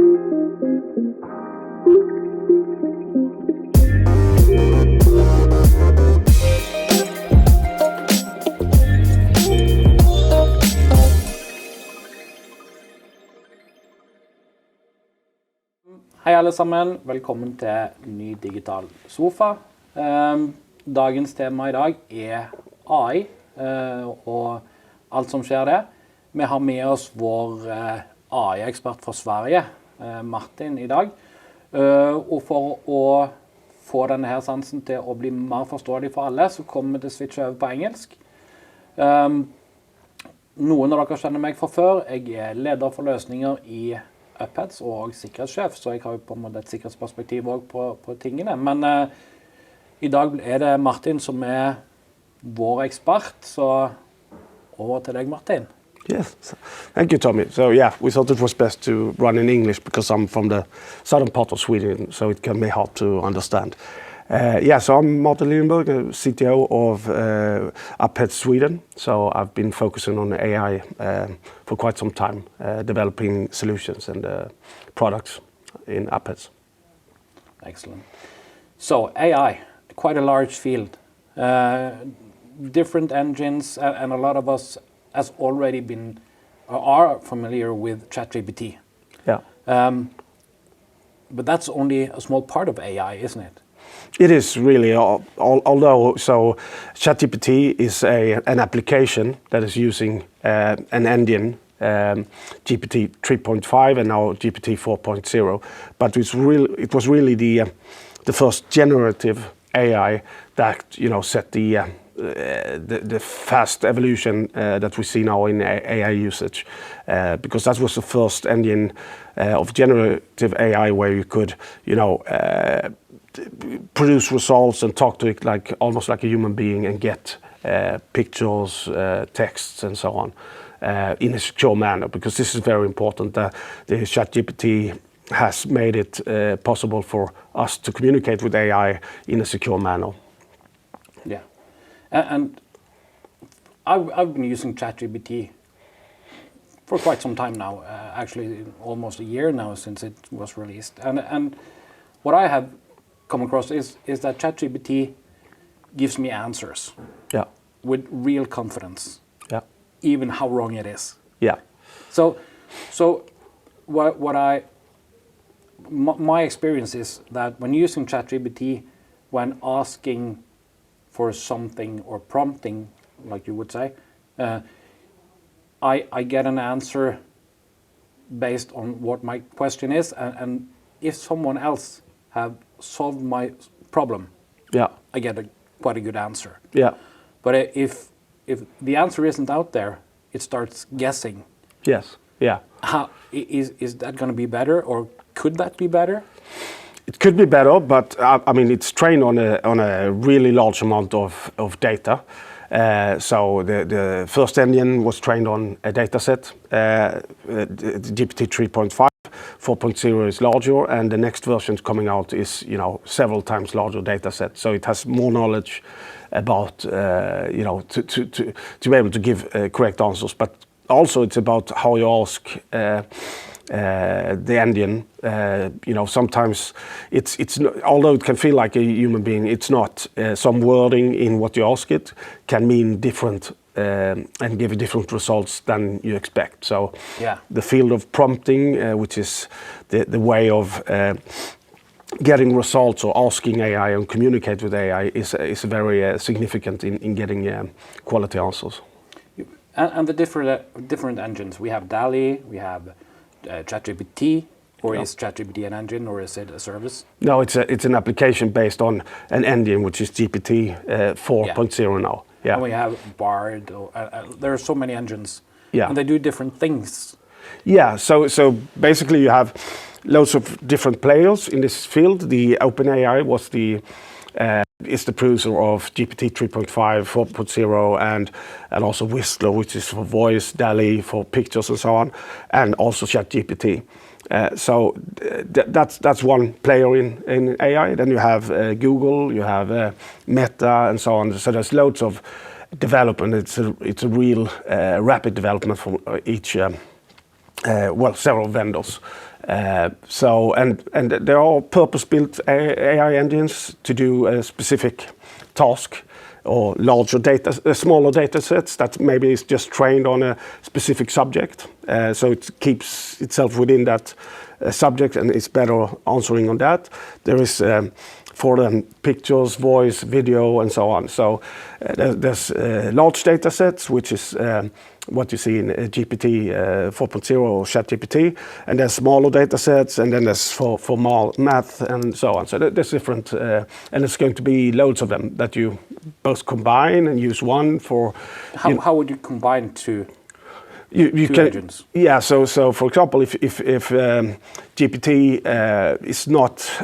Hei alle sammen, velkommen til ny digital sofa. Dagens tema i dag er AI og alt som skjer det. Vi har med oss vår AI-ekspert fra Sverige, Martin, i dag. Og for å få denne her sansen til å bli mer forståelig for alle, så kommer vi til å switche over på engelsk. Noen av dere kjenner meg fra før. Jeg er leder for løsninger i Upheads og sikkerhetssjef, så jeg har jo på en måte et sikkerhetsperspektiv også på tingene. Men i dag er det Martin som er vår ekspert, så over til deg, Martin. Yes, thank you, Tommy. So yeah, we thought it was best to run in English because I'm from the southern part of Sweden, so it can be hard to understand. So I'm Martin Lindberg, CTO of Upheads Sweden. So I've been focusing on AI for quite some time, developing solutions and products in Upheads. Excellent. So AI, quite a large field. Different engines, and a lot of us has already been are familiar with ChatGPT. Yeah. But that's only a small part of AI, isn't it? It is really, although so ChatGPT is an application that is using an engine, GPT 3.5 and now GPT 4.0. But it was really the first generative AI that set the fast evolution that we see now in AI usage, because that was the first engine of generative AI where you could produce results and talk to it almost like a human being and get pictures, texts and so on in a secure manner, because this is very important. The ChatGPT has made it possible for us to communicate with AI in a secure manner. Yeah, and I've been using ChatGPT for quite some time now, actually almost a year now since it was released. And what I have come across is that ChatGPT gives me answers with real confidence, even how wrong it is. Yeah. So my experience is that when using ChatGPT, when asking for something or prompting, like you would say, I get an answer based on what my question is, and if someone else have solved my problem, I get quite a good answer. Yeah. But if the answer isn't out there, it starts guessing. Yes. Yeah. How is that going to be better, or could that be better? It could be better, but I mean it's trained on a really large amount of data. So the first engine was trained on a data set, GPT 3.5. 4.0 is larger, and the next version coming out is several times larger data set. So it has more knowledge about to be able to give correct answers. But also it's about how you ask the engine. Sometimes it's although it can feel like a human being, it's not. Some wording in what you ask it can mean different and give different results than you expect. So the field of prompting, which is the way of getting results or asking AI and communicate with AI, is very significant in getting quality answers. And the different engines, we have DALL-E, we have ChatGPT, or is ChatGPT an engine, or is it a service? No, it's an application based on an engine, which is GPT 4.0 now. Yeah. And we have Bard. There are so many engines, and they do different things. Yeah. So basically, you have loads of different players in this field. The OpenAI was is the producer of GPT 3.5, 4.0, and also Whistler, which is for voice, DALL-E for pictures and so on, and also ChatGPT. So that's one player in AI. Then you have Google, you have Meta, and so on. So there's loads of development. It's a real rapid development from each several vendors. And there are purpose-built AI engines to do a specific task, or smaller data sets that maybe is just trained on a specific subject. So it keeps itself within that subject and it's better answering on that. There is for them pictures, voice, video, and so on. So there's large data sets, which is what you see in GPT 4.0 or ChatGPT, and there's smaller data sets, and then there's for math and so on. So there's different, and it's going to be loads of them that you both combine and use one for. How would you combine two can, agents? Yeah, so for example, if GPT is not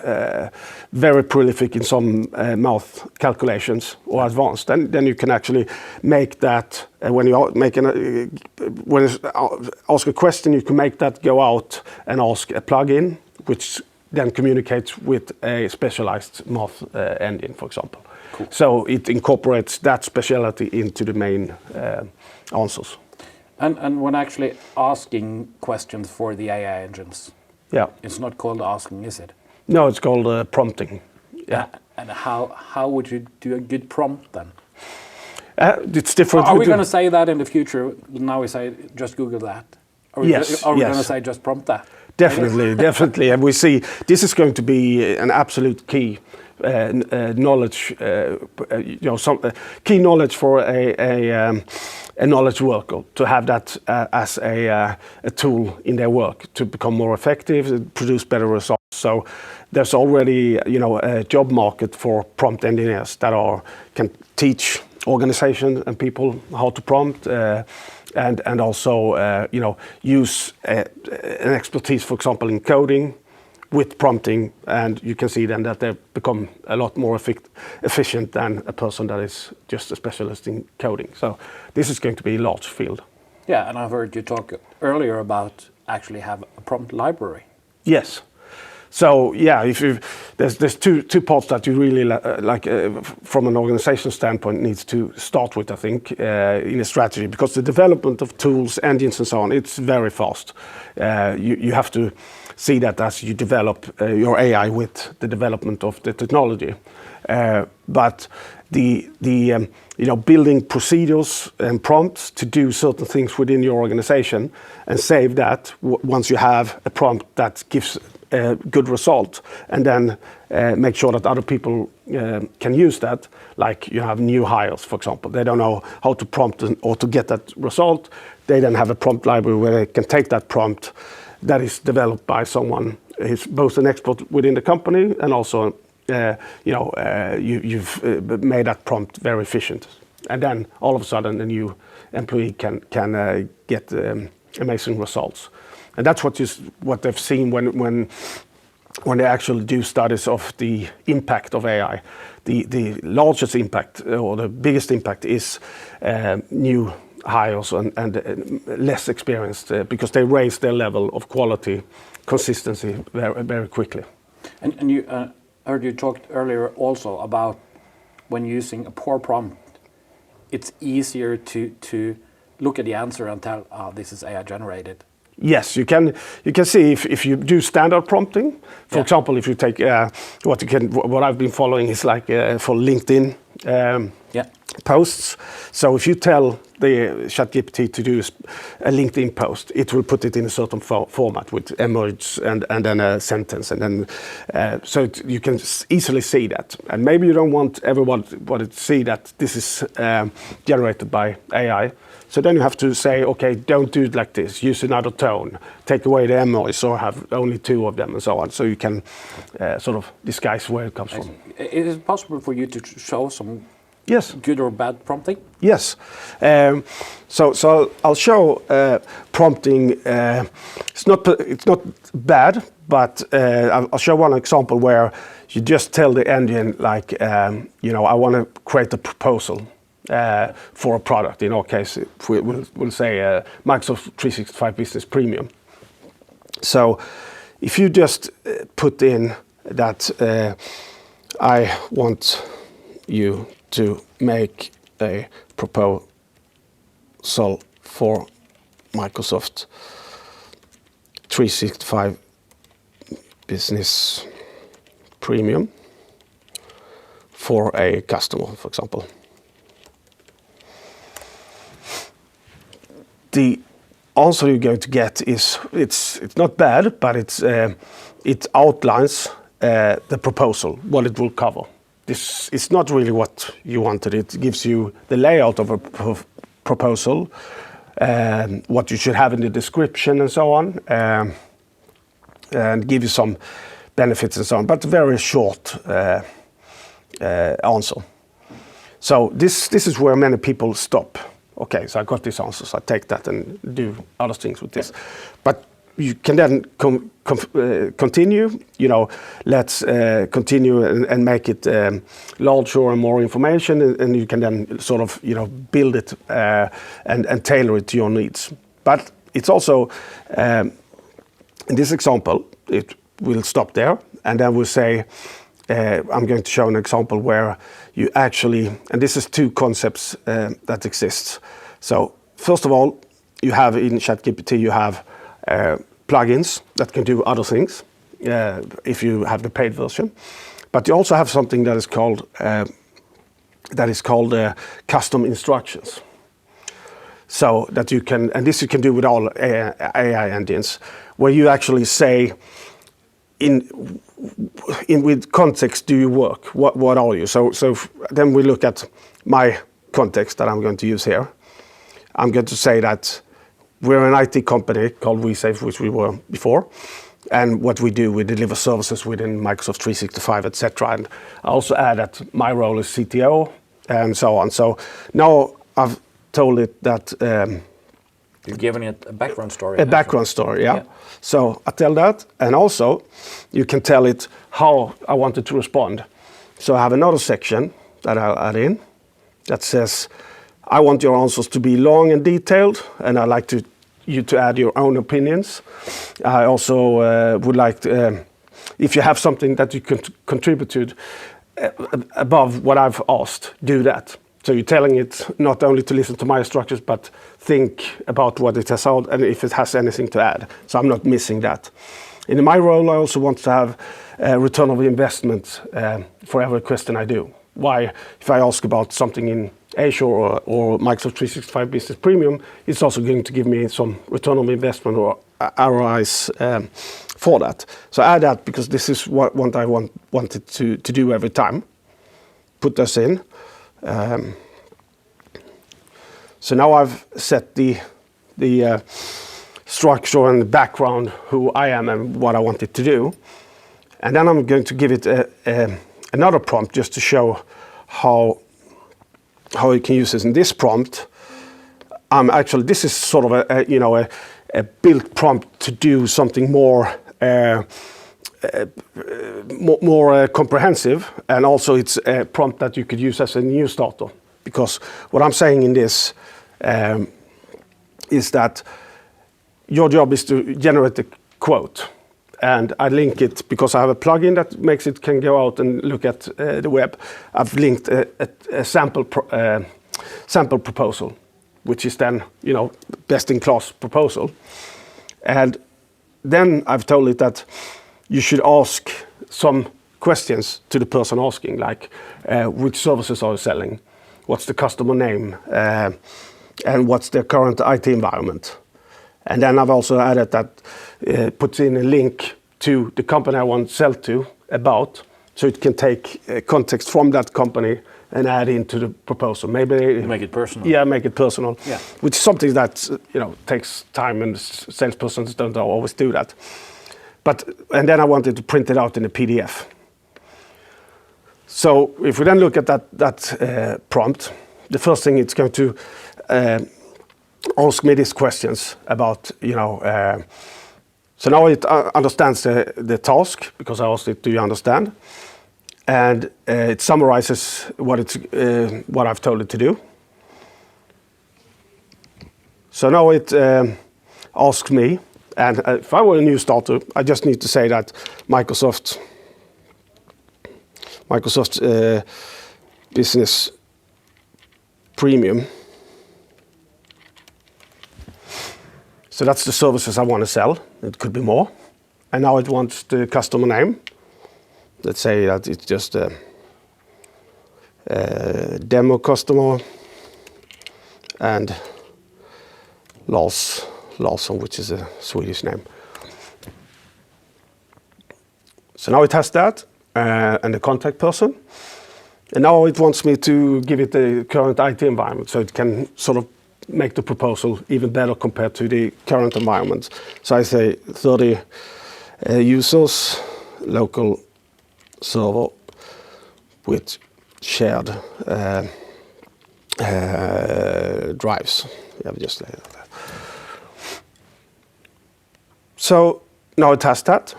very prolific in some math calculations or advanced, then you can actually make that when you ask a question, you can make that go out and ask a plugin, which then communicates with a specialized math engine, for example. Cool. So it incorporates that speciality into the main answers. And when actually asking questions for the AI engines, it's not called asking, is it? No, it's called prompting. Yeah. And how would you do a good prompt then? It's different. Are we going to say that in the future? Now we say just Google that. Are we going to say just prompt that? Definitely, definitely. And we see this is going to be an absolute key knowledge, key knowledge for a knowledge worker to have that as a tool in their work to become more effective, produce better results. So there's already a job market for prompt engineers that can teach organizations and people how to prompt. And also use an expertise, for example, in coding with prompting, and you can see then that they become a lot more efficient than a person that is just a specialist in coding. So this is going to be a large field. Yeah, and I've heard you talk earlier about actually have a prompt library. Yes. So yeah, there's two parts that you really from an organization standpoint needs to start with, I think, in a strategy, because the development of tools, engines, and so on, it's very fast. You have to see that as you develop your AI with the development of the technology, but the building procedures and prompts to do certain things within your organization and save that once you have a prompt that gives a good result, and then make sure that other people can use that. Like you have new hires, for example, they don't know how to prompt or to get that result. They then have a prompt library where they can take that prompt that is developed by someone who's both an expert within the company and also you've made that prompt very efficient, and then all of a sudden a new employee can get amazing results. And that's what they've seen when they actually do studies of the impact of AI. The largest impact or the biggest impact is new hires and less experienced, because they raise their level of quality, consistency very, very quickly. And you heard you talked earlier also about when using a poor prompt, it's easier to look at the answer and tell, this is AI generated. Yes, you can see if you do standard prompting. For example, if you take what I've been following is like for LinkedIn posts. So if you tell the ChatGPT to do a LinkedIn post, it will put it in a certain format with emojis and then a sentence, and then so you can easily see that. And maybe you don't want everyone to see that this is generated by AI. So then you have to say, okay, don't do it like this. Use another tone. Take away the emojis or have only 2 of them and so on. So you can sort of disguise where it comes from. Is it possible for you to show some good or bad prompting? Yes. So I'll show prompting. It's not bad, but I'll show one example where you just tell the engine, like, I want to create a proposal for a product. In our case, we'll say Microsoft 365 Business Premium. So if you just put in that I want you to make a proposal for Microsoft 365 business premium for a customer, for example. The answer you're going to get is it's not bad, but it outlines the proposal, what it will cover. This is not really what you wanted. It gives you the layout of a proposal, what you should have in the description and so on, and give you some benefits and so on, but very short answer. So this is where many people stop. Okay, so I got these answers, I take that and do other things with this. But you can then continue, let's continue and make it larger and more information, and you can then sort of, build it and tailor it to your needs. But it's also, in this example, it will stop there, and then we'll say, I'm going to show an example where you actually, and this is two concepts that exist. So first of all, you have in ChatGPT, you have plugins that can do other things if you have the paid version. But you also have something that is called custom instructions. So that you can, and this you can do with all AI engines, where you actually say, with context do you work? What are you? So then we look at my context that I'm going to use here. I'm going to say that we're an IT company called WeSafe, which we were before. And what we do, we deliver services within Microsoft 365, etc. And I also add that my role is CTO and so on. So now I've told it that... You've given it a background story. A background story, yeah. So I tell that, and also you can tell it how I want it to respond. So I have another section that I'll add in that says, I want your answers to be long and detailed, and I like you to add your own opinions. I also would like to, if you have something that you can contribute to above what I've asked, do that. So you're telling it not only to listen to my instructions, but think about what it has out and if it has anything to add. So I'm not missing that. In my role, I also want to have a return of investment for every question I do. Why? If I ask about something in Azure or Microsoft 365 Business Premium, it's also going to give me some return on investment or ROIs for that. So add that because this is what I wanted to do every time. Put this in. So now I've set the structure and the background, who I am and what I want it to do. And then I'm going to give it another prompt just to show how you can use this. In this prompt, this is sort of a built prompt to do something more comprehensive, and also it's a prompt that you could use as a new starter. Because what I'm saying in this is that your job is to generate a quote, and I link it because I have a plugin that makes it can go out and look at the web. I've linked a sample proposal, which is then best in class proposal, and then I've told it that you should ask some questions to the person asking, like which services are you selling, what's the customer name, and what's their current IT environment. And then I've also added that puts in a link to the company I want to sell to about, so it can take context from that company and add into the proposal. Maybe make it personal. Yeah, make it personal. Yeah. Which is something that takes time, and salespersons don't always do that. And then I wanted to print it out in a PDF. So if we then look at that prompt, the first thing it's going to ask me these questions about, so now it understands the task, because I asked it, do you understand? And it summarizes what I've told it to do. So now it asks me, and if I were a new starter, I just need to say that Microsoft Business Premium. So that's the services I want to sell. It could be more. And now it wants the customer name. Let's say that it's just a demo customer and Larsson, which is a Swedish name. So now it has that and the contact person. And now it wants me to give it the current IT environment, so it can sort of make the proposal even better compared to the current environment. So I say 30 users, local server with shared drives. Yeah, just like that. So now it has that.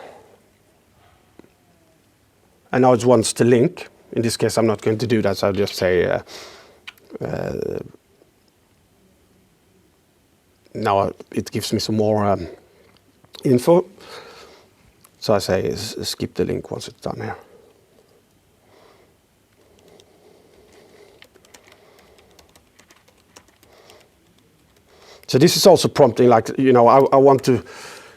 And now it wants the link. In this case, I'm not going to do that, so I'll just say now it gives me some more info. So I say skip the link once it's done here. So this is also prompting, like, you know, I want to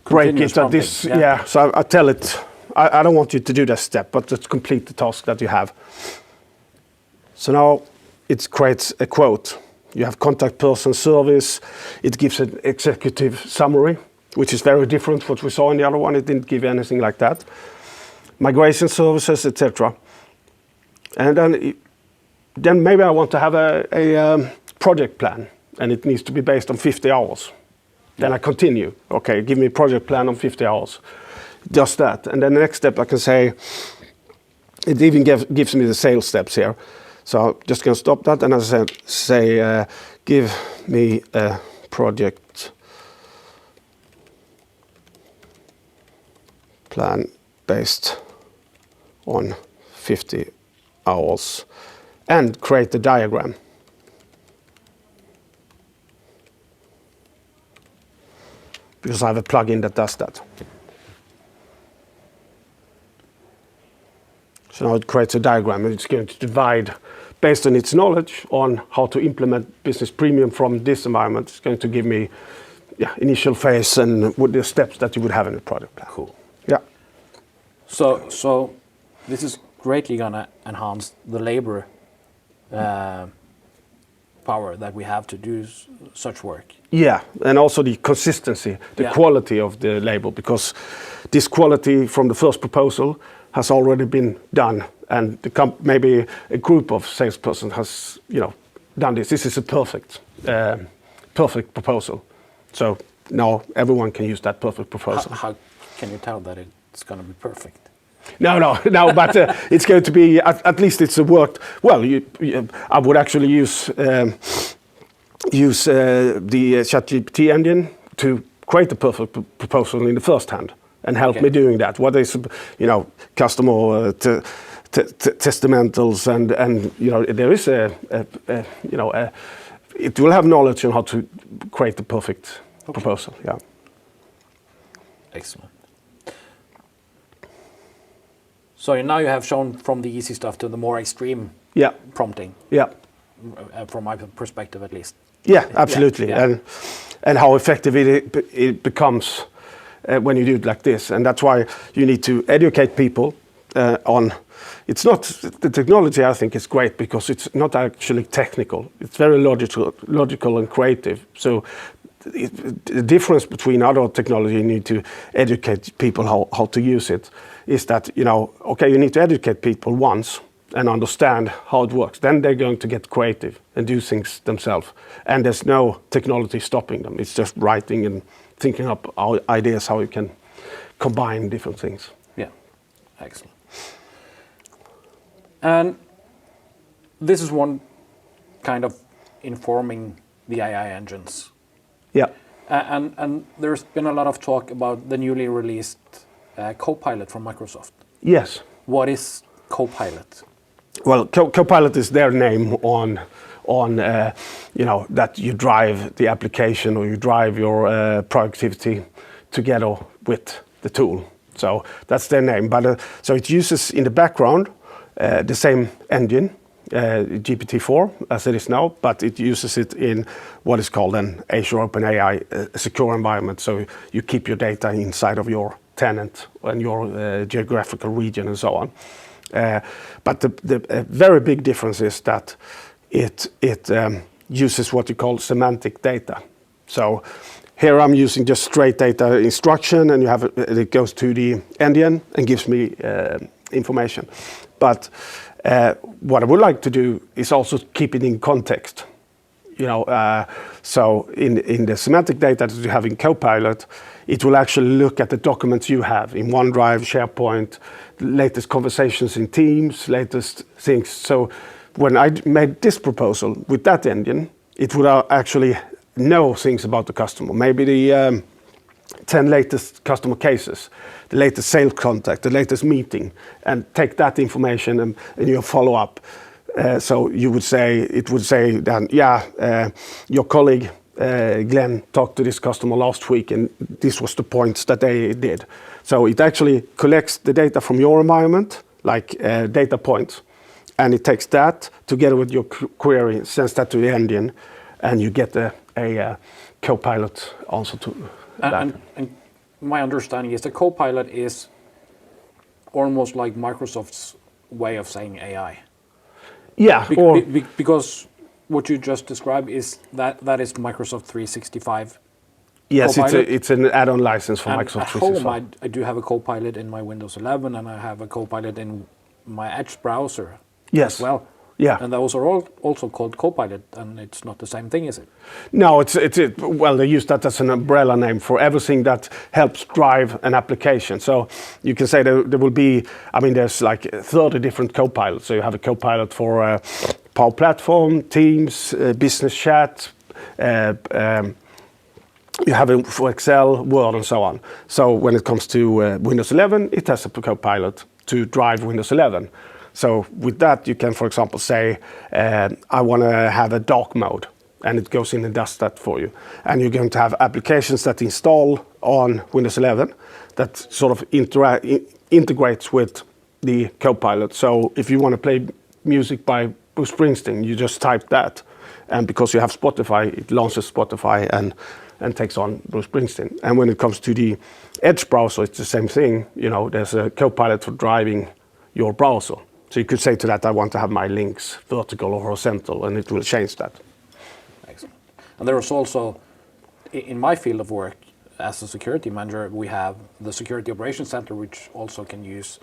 break it at this. Yeah, so I tell it, I don't want you to do that step, but just complete the task that you have. So now it creates a quote. You have contact person service. It gives an executive summary, which is very different from what we saw in the other one. It didn't give anything like that. Migration services, etc. And then maybe I want to have a project plan, and it needs to be based on 50 hours. Then I continue. Okay, give me a project plan on 50 hours. Just that. And then the next step I can say, it even gives me the sales steps here. So I'm just going to stop that, and I say, give me a project plan based on 50 hours and create the diagram. Because I have a plugin that does that. So now it creates a diagram, and it's going to divide based on its knowledge on how to implement Business Premium from this environment. It's going to give me initial phase and with the steps that you would have in a product plan. Cool. Yeah. So this is greatly going to enhance the labor power that we have to do such work. Yeah, and also the consistency, the quality of the label, because this quality from the first proposal has already been done, and maybe a group of salesperson has, you know, done this. This is a perfect proposal. So now everyone can use that perfect proposal. How can you tell that it's going to be perfect? No, but it's going to be, at least it's worked. Well, I would actually use the ChatGPT engine to create the perfect proposal in the first hand and help me doing that. What is, you know, customer testimonials and you know, there is it will have knowledge on how to create the perfect proposal. Yeah. Excellent. So now you have shown from the easy stuff to the more extreme prompting. Yeah. From my perspective, at least. Yeah, absolutely. Yeah. And how effective it becomes when you do it like this. And that's why you need to educate people on. It's not the technology. I think is great because it's not actually technical. It's very logical and creative. So the difference between other technology, you need to educate people how to use it. Is that, you know, okay, you need to educate people once and understand how it works. Then they're going to get creative and do things themselves. And there's no technology stopping them. It's just writing and thinking up ideas how you can combine different things. Yeah, excellent. And this is one kind of informing the AI engines. Yeah. And there's been a lot of talk about the newly released Copilot from Microsoft. Yes. What is Copilot? Well, Copilot is their name on you know, that you drive the application or you drive your productivity together with the tool. So that's their name. But so it uses in the background the same engine GPT-4 as it is now, but it uses it in what is called an Azure OpenAI secure environment. So you keep your data inside of your tenant and your geographical region and so on. But the very big difference is that it uses what you call semantic data. So here I'm using just straight data instruction, and it goes to the engine and gives me information. But what I would like to do is also keep it in context. So in the semantic data that you have in Copilot, it will actually look at the documents you have in OneDrive, SharePoint, latest conversations in Teams, latest things. So when I made this proposal with that engine, it would actually know things about the customer. Maybe the 10 latest customer cases, the latest sales contact, the latest meeting, and take that information and you follow up. So it would say that, your colleague Glenn talked to this customer last week, and this was the points that they did. So it actually collects the data from your environment, like data points, and it takes that together with your query, sends that to the engine, and you get a Copilot answer to that. And my understanding is that Copilot is almost like Microsoft's way of saying AI. Yeah, because what you just described is that is Microsoft 365. Yes, Copilot. it's an add-on license for And Microsoft at home, 365. I do have a Copilot in my Windows 11, and I have a Copilot in my Edge browser as well. Yeah. And those are all also called Copilot, and it's not the same thing, is it? No, well, they use that as an umbrella name for everything that helps drive an application. So you can say there will be, there's like 30 different Copilots. So you have a Copilot for Power Platform, Teams, Business Chat, you have it for Excel, Word, and so on. So when it comes to Windows 11, it has a Copilot to drive Windows 11. So with that, you can, for example, say, I want to have a dark mode, and it goes in and does that for you. And you're going to have applications that install on Windows 11 that sort of integrates with the Copilot. So if you want to play music by Bruce Springsteen, you just type that. And because you have Spotify, it launches Spotify and takes on Bruce Springsteen. And when it comes to the Edge browser, it's the same thing. There's a Copilot for driving your browser. So you could say to that, I want to have my links vertical or horizontal, and it will change that. Excellent. And there is also, in my field of work as a security manager, we have the Security Operations Center, which also can use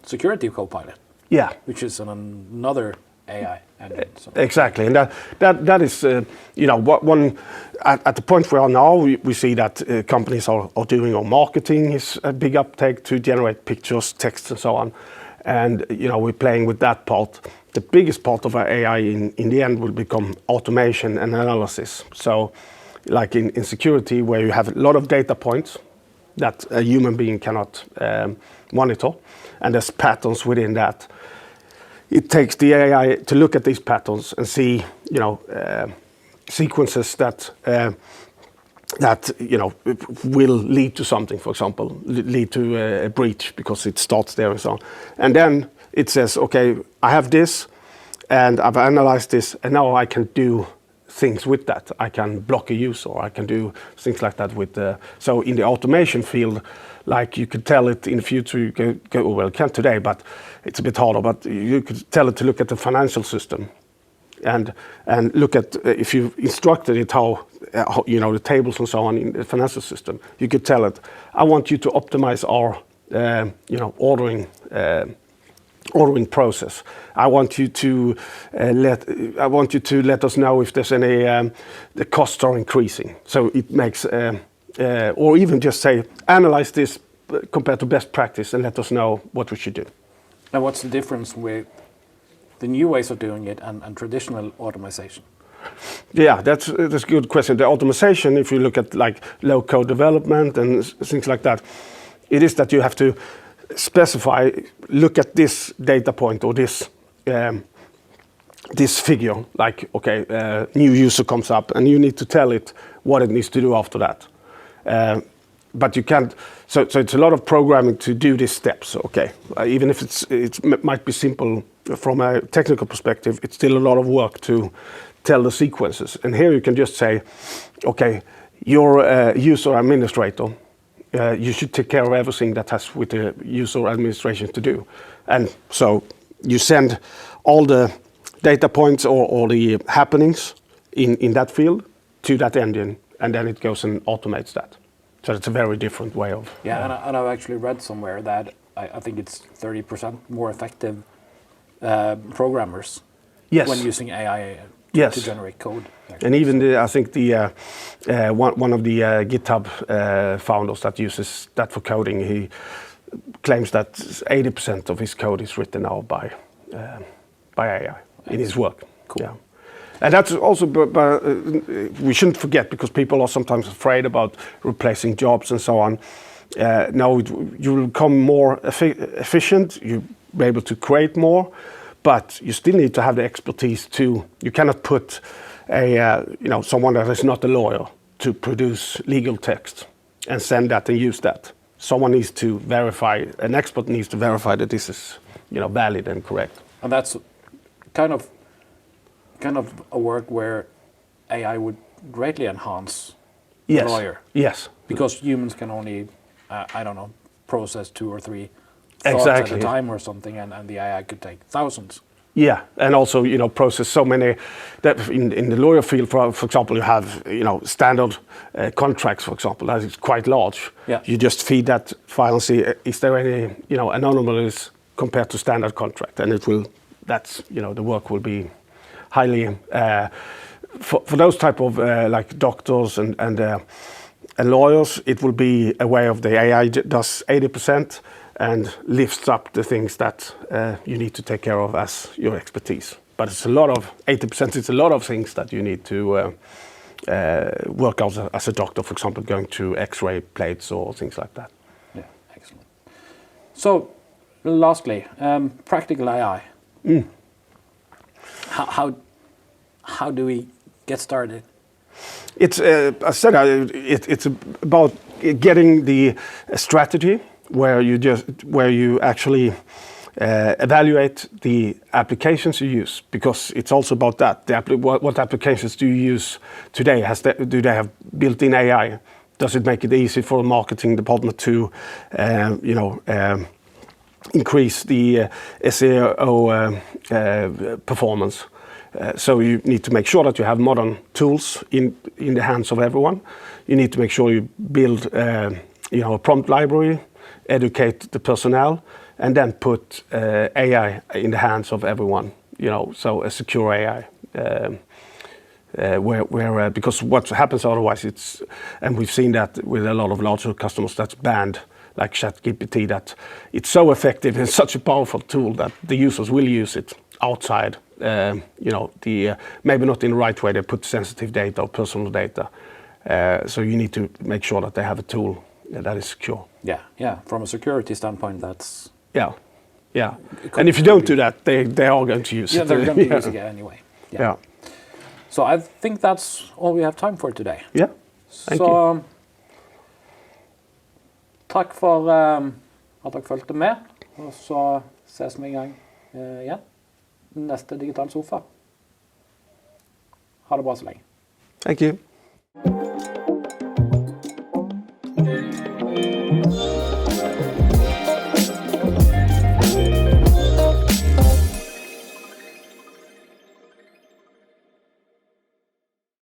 Security Copilot. Yeah. Which is another AI engine. So. Exactly, and that is, one at the point we are now, we see that companies are doing, or marketing is a big uptake to generate pictures, text, and so on. And we're playing with that part. The biggest part of our AI in the end will become automation and analysis. So like in security, where you have a lot of data points that a human being cannot monitor, and there's patterns within that. It takes the AI to look at these patterns and see, sequences that will lead to something, for example, lead to a breach because it starts there and so on. And then it says, okay, I have this, and I've analyzed this, and now I can do things with that. I can block a user, I can do things like that with so in the automation field, like you could tell it in the future, you go well, can't today, but it's a bit harder, but you could tell it to look at the financial system and look at, if you instructed it how the tables and so on in the financial system, you could tell it, I want you to optimize our, ordering process. I want you to let us know if there's any the costs are increasing. So it makes, or even just say, analyze this compared to best practice and let us know what we should do. And what's the difference with the new ways of doing it and traditional automation? Yeah, that's a good question. The automation, if you look at like low-code development and things like that, it is that you have to specify, look at this data point or this figure, like, okay, new user comes up, and you need to tell it what it needs to do after that. but you can't. So it's a lot of programming to do these steps. Okay, even if it might be simple from a technical perspective, it's still a lot of work to tell the sequences. And here you can just say, okay, you're a user administrator. You should take care of everything that has with the user administration to do. And so you send all the data points or the happenings in that field to that engine, and then it goes and automates that. So it's a very different way of... Yeah, and I've actually read somewhere that I think it's 30% more effective programmers when using AI to generate code. Actually. And even I think one of the GitHub founders that uses that for coding, he claims that 80% of his code is written now by AI in his work. Cool. Yeah. And that's also, we shouldn't forget, because people are sometimes afraid about replacing jobs and so on. Now you will become more efficient, you'll be able to create more, but you still need to have the expertise to, you cannot put someone that is not a lawyer to produce legal text and send that and use that. Someone needs to verify, an expert needs to verify that this is valid and correct. And that's kind of a work where AI would greatly enhance the lawyer. Yes. Because humans can only, process 2 or 3 thoughts at a time or something, and the AI could take thousands. Yeah, and also process so many that in the lawyer field, for example, you have standard contracts, for example, that is quite large. Yeah. You just feed that file and see is there any anomalies compared to standard contract, and it will. That's the work will be highly for those type of like doctors and lawyers. It will be a way of the AI does 80%. And lifts up the things that you need to take care of as your expertise. But it's a lot of 80%. It's a lot of things that you need to work out as a doctor. For example, going through X-ray plates or things like that. Yeah, excellent. So, lastly, practical AI. How do we get started? It's I said it's about getting the strategy. Where you actually evaluate the applications you use, because it's also about that. What applications do you use today? Do they have built-in AI? Does it make it easy for the marketing department to, increase the SEO performance? So you need to make sure that you have modern tools in the hands of everyone. You need to make sure you build, a prompt library. Educate the personnel, and then put AI in the hands of everyone. So a secure AI, because what happens otherwise, and we've seen that with a lot of larger customers that's banned, like ChatGPT, that it's so effective and such a powerful tool that the users will use it outside. Maybe not in the right way. They put sensitive data or personal data, so you need to make sure that they have a tool that is secure. Yeah. From a security standpoint, that's... Yeah. And if you don't do that, they are going to use it. Yeah, they're going to use it anyway. Yeah. So I think that's all we have time for today. Yeah. Thank you. Takk for at dere fulgte med, og så ses vi i gang igjen. Neste Digital Sofa. Ha det bra så lenge. Thank you.